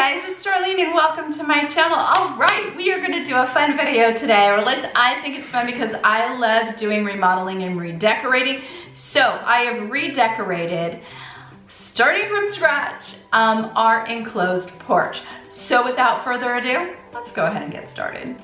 guys, it's Darlene and welcome to my channel. All right, we are going to do a fun video today, or at least I think it's fun because I love doing remodeling and redecorating. So I have redecorated, starting from scratch, our enclosed porch. So without further ado, let's go ahead and get started.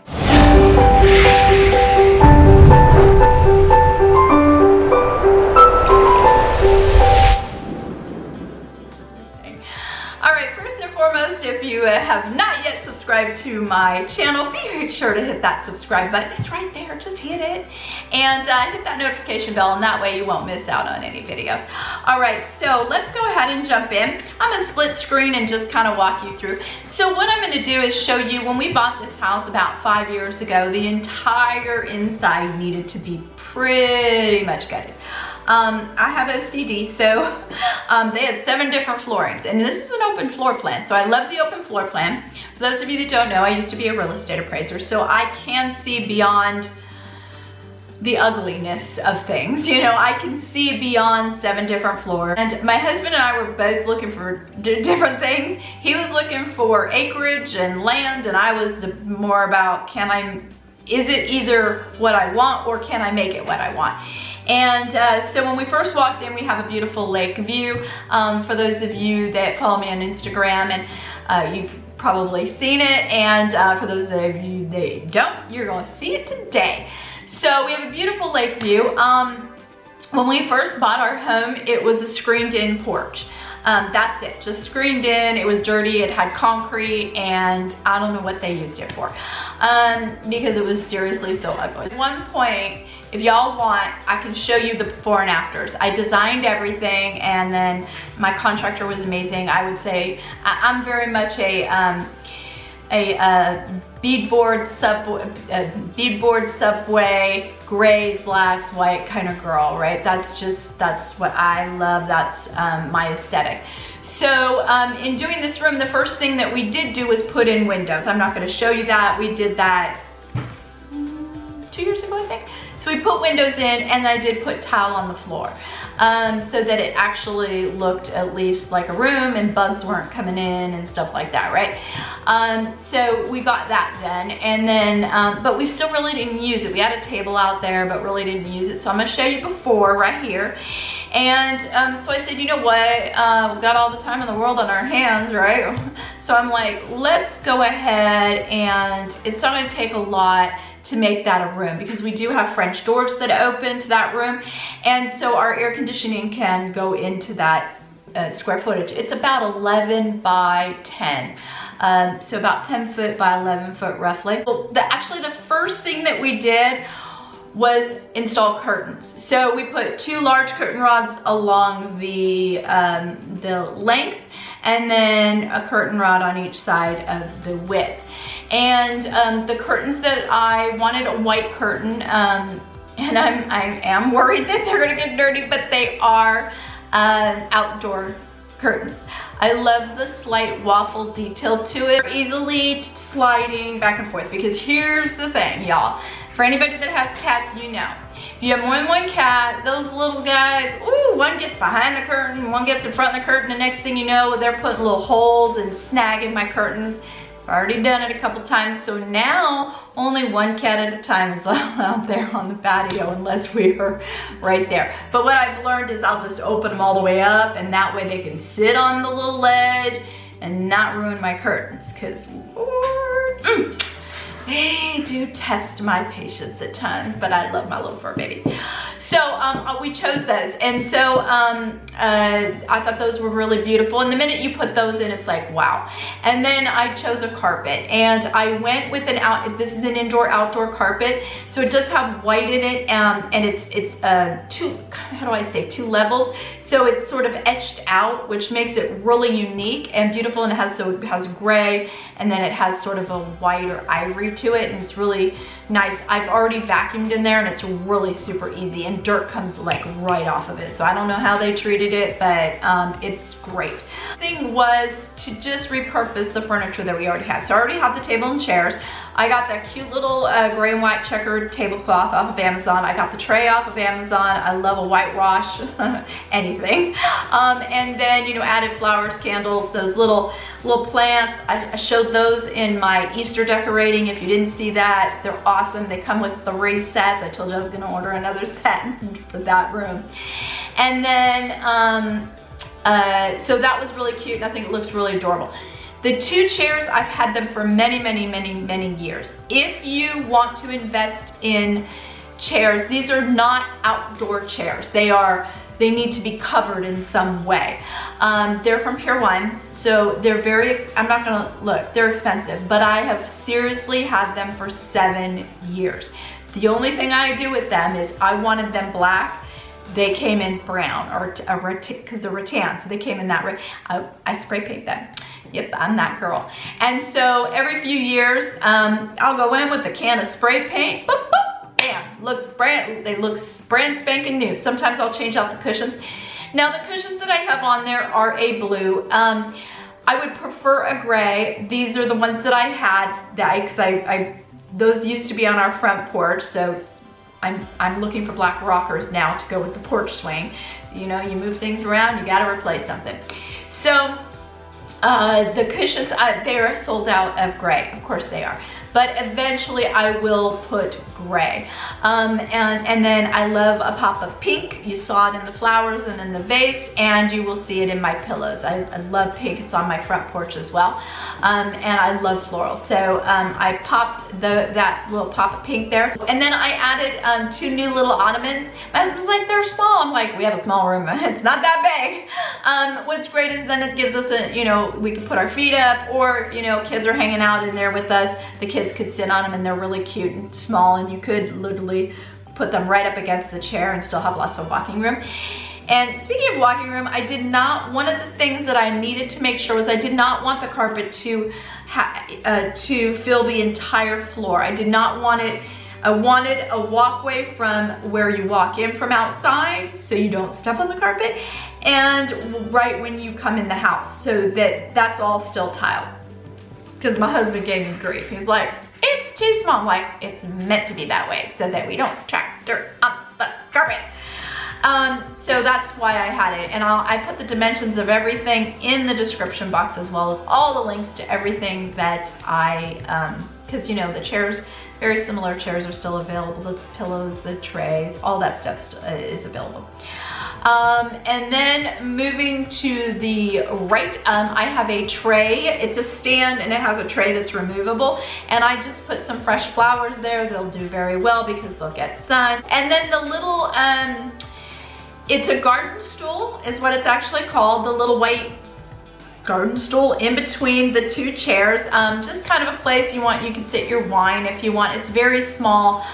If you have not yet subscribed to my channel, be sure to hit that subscribe button. It's right there, just hit it. And hit that notification bell, and that way you won't miss out on any videos. All right, so let's go ahead and jump in. I'm gonna split screen and just kind of walk you through. So what I'm gonna do is show you, when we bought this house about 5 years ago, the entire inside needed to be pretty much gutted. I have OCD, so they had 7 different floorings, and this is an open floor plan, so I love the open floor plan. For those of you that don't know, I used to be a real estate appraiser, so I can see beyond the ugliness of things. You know, I can see beyond 7 different floors. And my husband and I were both looking for different things. He was looking for acreage and land, and I was more about, is it either what I want or can I make it what I want? And so when we first walked in, we have a beautiful lake view. For those of you that follow me on Instagram, and you've probably seen it, and for those of you that don't, you're gonna see it today. So we have a beautiful lake view. When we first bought our home, it was a screened-in porch. That's it, just screened in. It was dirty, it had concrete, and I don't know what they used it for, because it was seriously so ugly. At one point, if y'all want, I can show you the before and afters. I designed everything, and then my contractor was amazing. I would say I'm very much a beadboard subway, grays, blacks, white kind of girl, right? That's what I love. That's my aesthetic. So in doing this room, the first thing that we did do was put in windows. I'm not going to show you that. We did that 2 years ago, I think. So we put windows in, and I did put tile on the floor, so that it actually looked at least like a room and bugs weren't coming in and stuff like that, right? So we got that done, and then, but we still really didn't use it. We had a table out there, but really didn't use it. So I'm gonna show you before right here. And so I said, you know what, we've got all the time in the world on our hands, right? So I'm like, let's go ahead, and it's not gonna take a lot to make that a room, because we do have French doors that open to that room, and so our air conditioning can go into that square footage. It's about 11 by 10, so about 10 foot by 11 foot roughly. Well, actually the first thing that we did was install curtains. So we put 2 large curtain rods along the length, and then a curtain rod on each side of the width. And the curtains that I wanted, a white curtain, and I am worried that they're gonna get dirty, but they are outdoor curtains. I love the slight waffle detail to it, easily sliding back and forth, because here's the thing, y'all. For anybody that has cats, you know, if you have more than one cat, those little guys, ooh, one gets behind the curtain, one gets in front of the curtain, the next thing you know, they're putting little holes and snagging my curtains. I've already done it a couple times, so now only one cat at a time is out there on the patio, unless we are right there. But what I've learned is I'll just open them all the way up, and that way they can sit on the little ledge and not ruin my curtains, because Lord, they do test my patience at times, but I love my little fur babies. So we chose those, and so I thought those were really beautiful, and the minute you put those in, it's like, wow. And then I chose a carpet, and I went with this is an indoor outdoor carpet, so it does have white in it, and it's two levels, so it's sort of etched out, which makes it really unique and beautiful, and it has gray, and then it has sort of a white or ivory to it, and it's really nice. I've already vacuumed in there, and it's really super easy, and dirt comes like right off of it. So I don't know how they treated it, but it's great. The thing was to just repurpose the furniture that we already had. So I already have the table and chairs. I got that cute little gray and white checkered tablecloth off of Amazon. I got the tray off of Amazon. I love a whitewash, anything. And then, you know, added flowers, candles, those little little plants. I showed those in my Easter decorating. If you didn't see that, they're awesome. They come with 3 sets. I told you I was gonna order another set for that room. And then, so that was really cute, and I think it looks really adorable. The 2 chairs, I've had them for many, many, many, many years. If you want to invest in chairs, these are not outdoor chairs. They need to be covered in some way. They're from Pier 1, so they're very, I'm not gonna look, they're expensive, but I have seriously had them for 7 years. The only thing I do with them is I wanted them black. They came in brown, or because they're rattan, so they came in that red. I spray paint them. Yep, I'm that girl. And so every few years, I'll go in with a can of spray paint, boop, boop, bam, they look brand spanking new. Sometimes I'll change out the cushions. Now the cushions that I have on there are a blue. I would prefer a gray. These are the ones that I had, because those used to be on our front porch, so I'm looking for black rockers now to go with the porch swing. You know, you move things around, you gotta replace something. So the cushions, they're sold out of gray. Of course they are. But eventually I will put gray. And then I love a pop of pink. You saw it in the flowers and in the vase, and you will see it in my pillows. I love pink. It's on my front porch as well. And I love floral. So I popped that little pop of pink there. And then I added 2 new little ottomans. My husband's like, they're small. I'm like, we have a small room. It's not that big. What's great is then it gives us we can put our feet up, or kids are hanging out in there with us. The kids could sit on them, and they're really cute and small, and you could literally put them right up against the chair and still have lots of walking room. And speaking of walking room, one of the things that I needed to make sure was I did not want the carpet to fill the entire floor. I did not want it. I wanted a walkway from where you walk in from outside, so you don't step on the carpet, and right when you come in the house, so that's all still tiled. Because my husband gave me grief. He's like, it's too small. I'm like, it's meant to be that way so that we don't track dirt on the carpet. So that's why I had it. And I put the dimensions of everything in the description box, as well as all the links to everything that because the chairs, very similar chairs are still available. The pillows, the trays, all that stuff is available. And then moving to the right, I have a tray. It's a stand, and it has a tray that's removable. And I just put some fresh flowers there. They'll do very well because they'll get sun. And then the little, it's a garden stool is what it's actually called. The little white garden stool in between the 2 chairs. Just kind of a place you can sit your wine if you want. It's very small,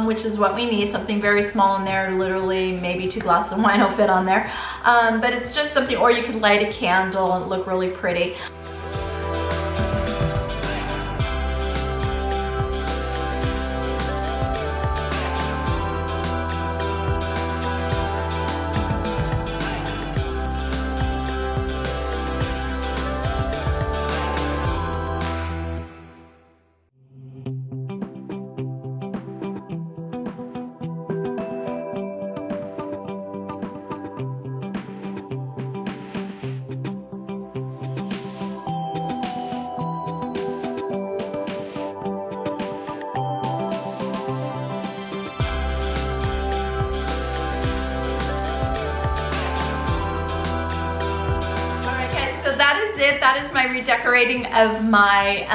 which is what we need, something very small in there. Literally maybe 2 glasses of wine will fit on there. But it's just something, or you could light a candle and look really pretty. That is it. That is my redecorating of my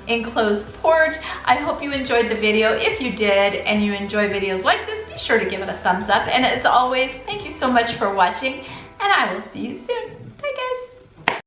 enclosed porch. I hope you enjoyed the video. If you did and you enjoy videos like this, be sure to give it a thumbs up. And as always, thank you so much for watching, and I will see you soon.